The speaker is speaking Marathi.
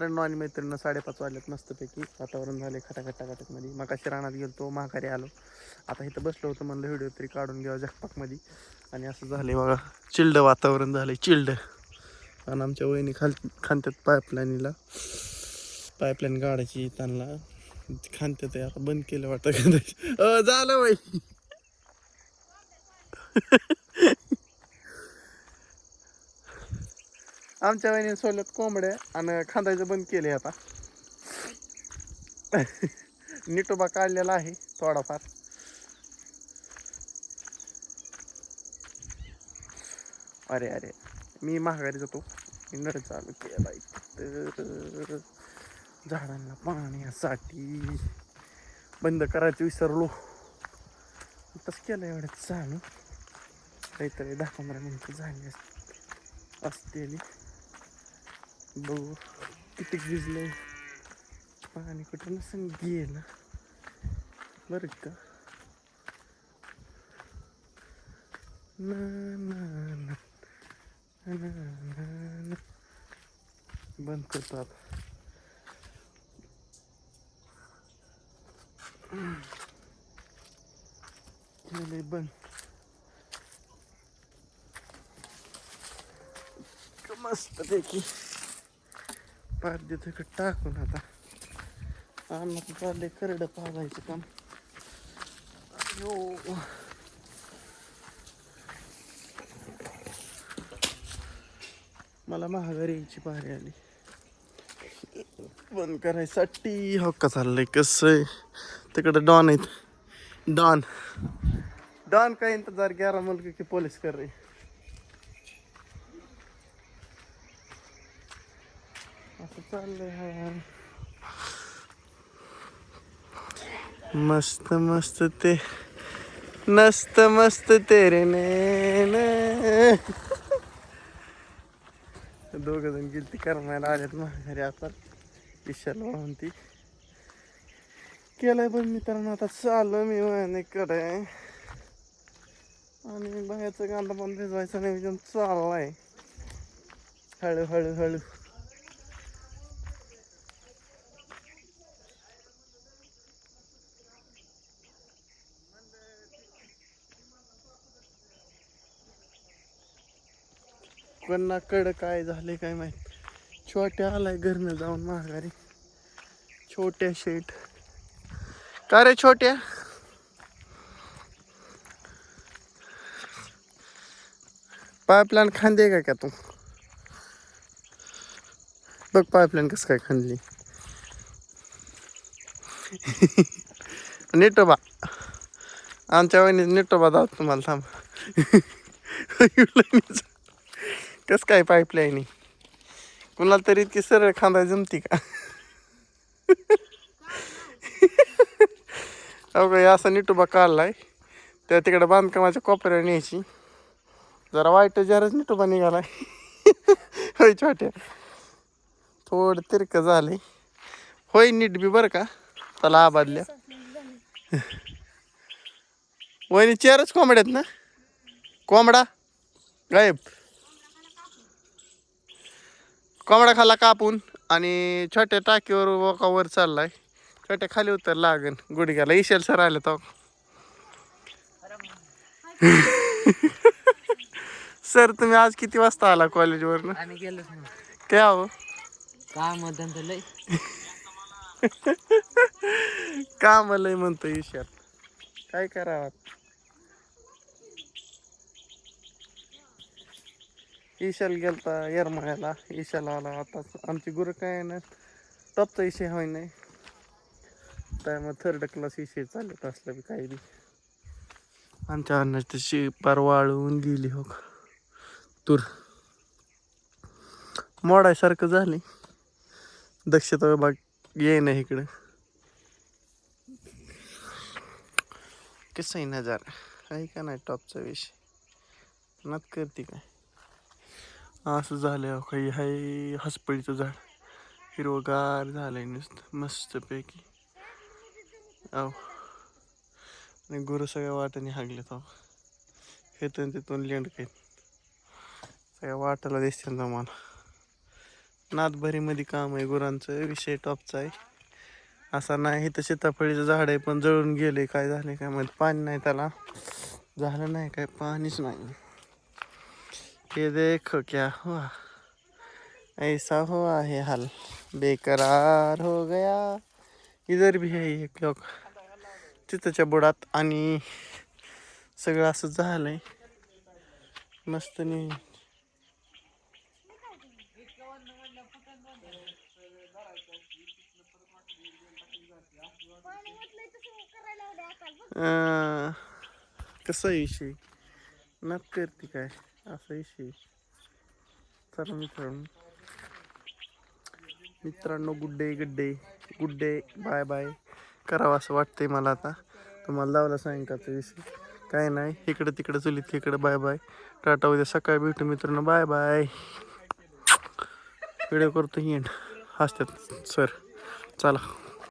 मित्रांनो आणि मैत्रिणींना 5:30 वाजल्यात मस्तपैकी वातावरण झाले खटाखटाखटामध्ये. मग अशी रानात गेलो माघारी आलो. आता इथं बसलो होतो म्हणलं व्हिडिओ तरी काढून घ्यावा जगपाकमध्ये. आणि असं झाले बघा चिल्ड वातावरण झाले चिल्ड. आणि आमच्या वहिनी खांत्यात पाईपलाईन गाडायची त्यांना खांत्यात आता बंद केलं वाटतं. झालं बाई. आमच्या वहिनी सोलत कोंबड्या आणि खांदायचं बंद केले आता. निटोबा काढलेला आहे थोडाफार. अरे अरे मी माघारी जातो. नळ चालू केला तर झाडांना पाण्यासाठी बंद करायचं विसरलो. तसं केलं एवढं चालू काहीतरी 10-15 मिनिटं झाली असतेली. बघू किती भिजलंय पाणी कुठं नसून गेलं बरं का. ना ना ना ना ना बंद करतो आता. केलंय बंद. मस्त पैकी पार देतो टाकून आता. अन्नाचं चाललंय करडं पाहायचं काम. हो मला महागारी यायची पारी आली बंद करायसाठी. हो का चाललंय कसं आहे तिकडं डॉन आहेत. डॉन डॉन का इंतजार 11 मुल्क की पुलिस कर रही. असं चाललंय. मस्त मस्त ते नस्त मस्त तेरे ने. दोघ जण गेलती करमायला आल्यात माघारी आता. विशाल म्हणती केलंय पण मित्रांनो आता चालू मी वहिनीकडे. आणि बाहेरचं कांदा पण भिजवायचा नियोजन चाललाय हळूहळू हळू. कोणाकडं काय झाले काय माहित. छोट्या आलाय घरनं जाऊन माघारी. छोट्या शेट का रे छोट्या. पाईपलाईन खांदे का तू. बघ पाईपलाईन कसं काय खांदली. निटोबा आमच्या वहिनी निटोबा दाव तुम्हाला थांब. कस काय पाईपलाईन कुणाला तरी इतकी सरळ खांदा जमती का. अवघ असा निटोबा काढलाय त्या तिकडे बांधकामाच्या कोपऱ्यावर न्यायची. जरा वाईट जराच निटोबा निघालाय. होय छोट्या थोडं तिरक झाले. होय नीट बी बरं का त्याला आबादल्या. वहिनी 4च कोंबड्यात ना. कोंबडा गायब. कोंबडा खाला कापून आणि छोट्या टाकीवर वोकावर चाललाय. छोट्या खाली उतर लागन गुडघ्याला. इशल सर आले तो. सर तुम्ही आज किती वाजता आला कॉलेजवरनं. आम्ही गेलोच ना. काय हो काम धंदा लय. काम लय म्हणतो ईशाल. काय करावं. ईशाल गेलता येरमाळ्याला. ईशाल आला आता. आमची गुरु काय ना टॉपचा विषय होय नाही त्यामुळे 3rd क्लास विषय चालत असलं बी काही बी. आमच्या अन्नाची तशी पार वाळून गेली हो तूर मोडायसारखं झाले. दक्षता विभाग येईना इकडं. कसं आहे नजारा आहे का नाही टॉपचा विषय नात करते काय. असं झालं काही हाय हसपळीचं झाड हिरवगार झालंय नुसतं मस्तपैकी. अहो आणि गुरु सगळ्या वाटाने हागलेत. अहो हेतून तिथून लेंड काही सगळ्या वाटाला दिसते ना मला. नादभरीमध्ये काम आहे गुरांचं. विषय टॉपचा आहे. असा नाही तर सीताफळीचं झाड आहे पण जळून गेले. काय झाले काय माहिती. पाणी नाही त्याला. झालं नाही काय. पाणीच नाही. ये देखो क्या हुआ. ऐसा हुआ है हाल. बेकरार हो गया. इधर भी है एक लोक. तिथच्या बुडात आणि सगळं असं झालंय. मस्त नाही. कसा विषय नात करते काय असा विषय. चला मित्रांनो गुड डे बाय बाय करावं असं वाटतंय मला आता. तुम्हाला लावला सायंकाळचा विषय काय नाही. इकडं तिकडं चुलीत इकडं बाय बाय टाटा. उद्या सकाळी भेटू मित्रांनो. Bye bye. व्हिडिओ करतो एंड हसतात सर. चला.